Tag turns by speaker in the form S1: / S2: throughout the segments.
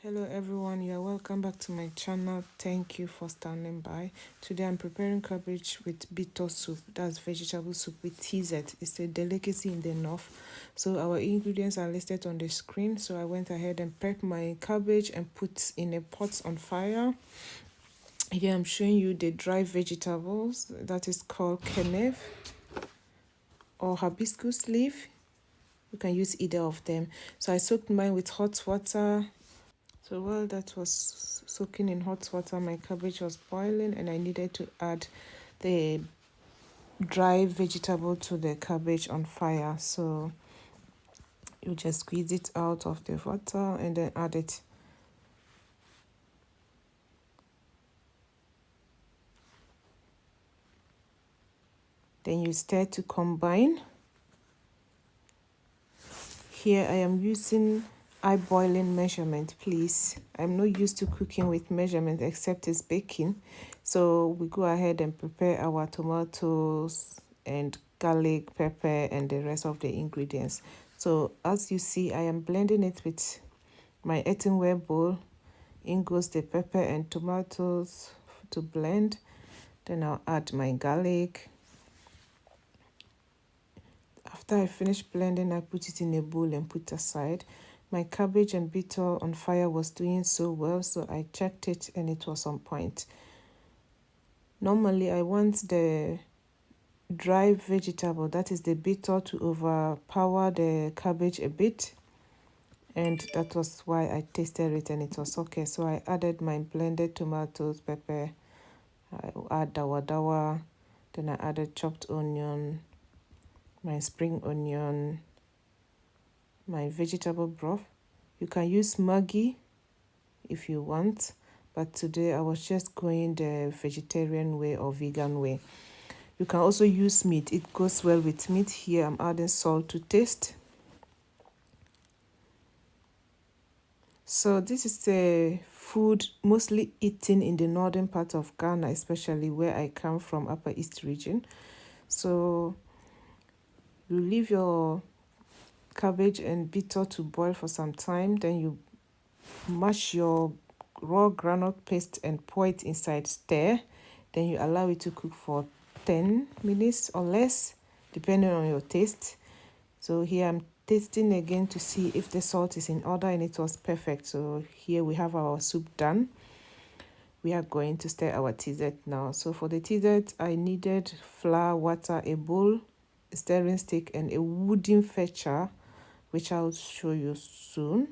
S1: Hello everyone, you are welcome back to my channel. Thank you for standing by. Today I'm preparing cabbage with bitter soup. That's vegetable soup with TZ. It's a delicacy in the north. So our ingredients are listed on the screen. So I went ahead and prepped my cabbage and put in a pot on fire. Here I'm showing you the dry vegetables. That is called kenef or hibiscus leaf. You can use either of them. So I soaked mine with hot water. So while that was soaking in hot water, my cabbage was boiling and I needed to add the dry vegetable to the cabbage on fire. So you just squeeze it out of the water and then add it. Then you stir to combine. Here I am using eye boiling measurement, please. I'm not used to cooking with measurement except it's baking. So we go ahead and prepare our tomatoes and garlic, pepper, and the rest of the ingredients. So as you see, I am blending it with my earthenware bowl. In goes the pepper and tomatoes to blend. Then I'll add my garlic. After I finish blending, I put it in a bowl and put aside. My cabbage and bitter on fire was doing so well, so I checked it and it was on point. Normally, I want the dry vegetable, that is the bitter, to overpower the cabbage a bit. And that was why I tasted it and it was okay. So I added my blended tomatoes, pepper, I add dawa, then I added chopped onion, my spring onion, my vegetable broth. You can use Maggi if you want, but today I was just going the vegetarian way or vegan way. You can also use meat. It goes well with meat. Here I'm adding salt to taste. So this is a food mostly eaten in the northern part of Ghana, especially where I come from, Upper East region. So you leave your cabbage and bitter to boil for some time. Then you mash your raw groundnut paste and pour it inside, stir. Then you allow it to cook for 10 minutes or less, depending on your taste. So here I'm tasting again to see if the salt is in order, and it was perfect. So here we have our soup done. We are going to stir our TZ now. So for the TZ, I needed flour, water, a bowl, a stirring stick, and a wooden fetcher, which I'll show you soon.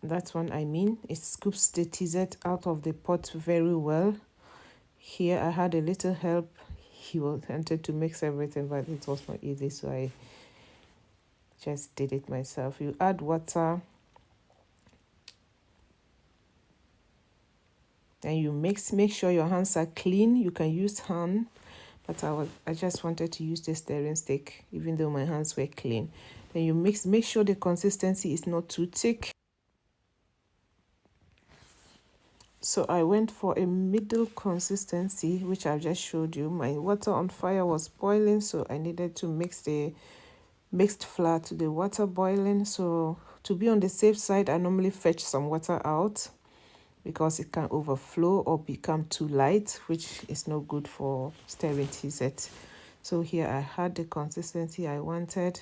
S1: That's what I mean. It scoops the TZ out of the pot very well. Here I had a little help. He wanted to mix everything, but it was not easy, so I just did it myself. You add water and you mix. Make sure your hands are clean. You can use hand, but I just wanted to use the stirring stick, even though my hands were clean. Then you mix. Make sure the consistency is not too thick. So I went for a middle consistency, which I've just showed you. My water on fire was boiling, so I needed to mix the mixed flour to the water boiling. So to be on the safe side, I normally fetch some water out because it can overflow or become too light, which is not good for stirring TZ. So here I had the consistency I wanted.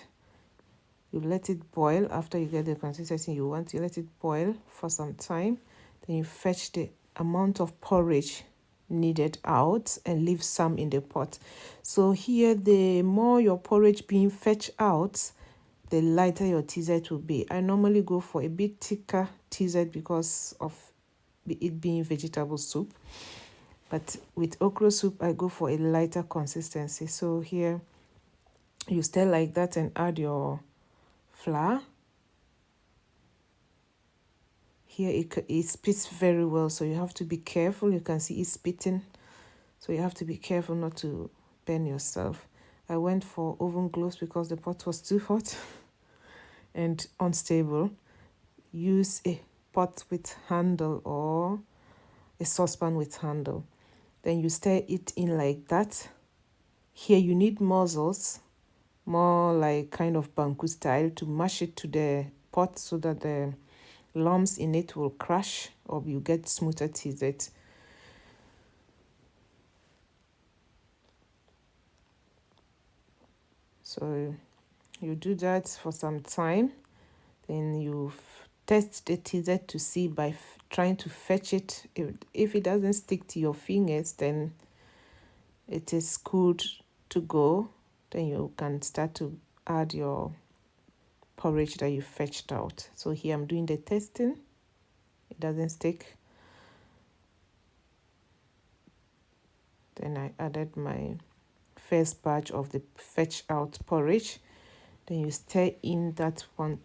S1: You let it boil. After you get the consistency you want, you let it boil for some time. Then you fetch the amount of porridge needed out and leave some in the pot. So here, the more your porridge being fetched out, the lighter your TZ will be. I normally go for a bit thicker TZ because of it being vegetable soup. But with okra soup, I go for a lighter consistency. So here, you stir like that and add your flour. Here it spits very well, so you have to be careful. You can see it spitting, so you have to be careful not to burn yourself. I went for oven gloves because the pot was too hot and unstable. Use a pot with handle or a saucepan with handle. Then you stir it in like that. Here you need mussels, more like kind of banku style, to mash it to the pot so that the lumps in it will crash or you get smoother TZ. So you do that for some time, then you test the TZ to see by trying to fetch it. If it doesn't stick to your fingers, then it is good to go. Then you can start to add your porridge that you fetched out. So here I'm doing the testing. It doesn't stick. Then I added my first batch of the fetch out porridge. Then you stir in that one.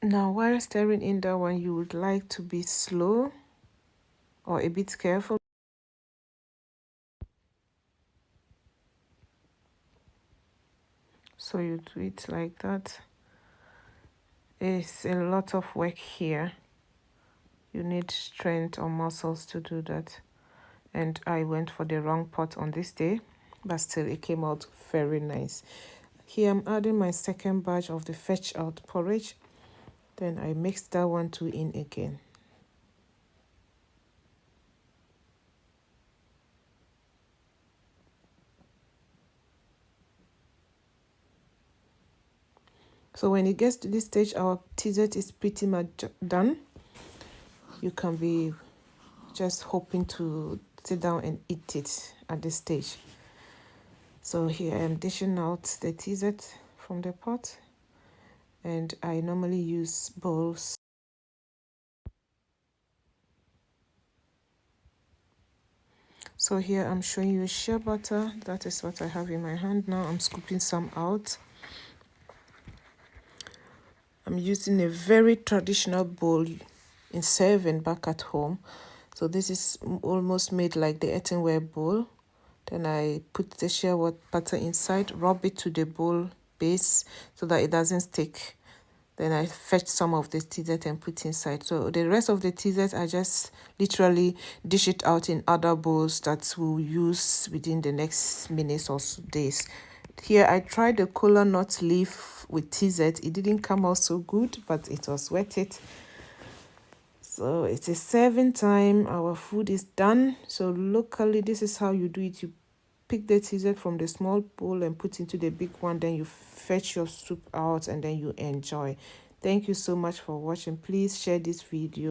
S1: Now while stirring in that one, you would like to be slow or a bit careful. So you do it like that. It's a lot of work here. You need strength or muscles to do that. And I went for the wrong pot on this day, but still it came out very nice. Here I'm adding my second batch of the fetch out porridge. Then I mixed that one too in again. So when it gets to this stage, our TZ is pretty much done. You can be just hoping to sit down and eat it at this stage. So here I am dishing out the TZ from the pot, and I normally use bowls. So here I'm showing you shea butter. That is what I have in my hand now. I'm scooping some out. I'm using a very traditional bowl in serving back at home. So this is almost made like the earthenware bowl. Then I put the shea butter inside, rub it to the bowl base so that it doesn't stick. Then I fetch some of the TZ and put inside. So the rest of the TZ, I just literally dish it out in other bowls that we'll use within the next minutes or days. Here I tried the kola nut leaf with TZ. It didn't come out so good, but it was worth it. So it is serving time. Our food is done. So locally, this is how you do it. You pick the TZ from the small bowl and put into the big one. Then you fetch your soup out and then you enjoy. Thank you so much for watching. Please share this video.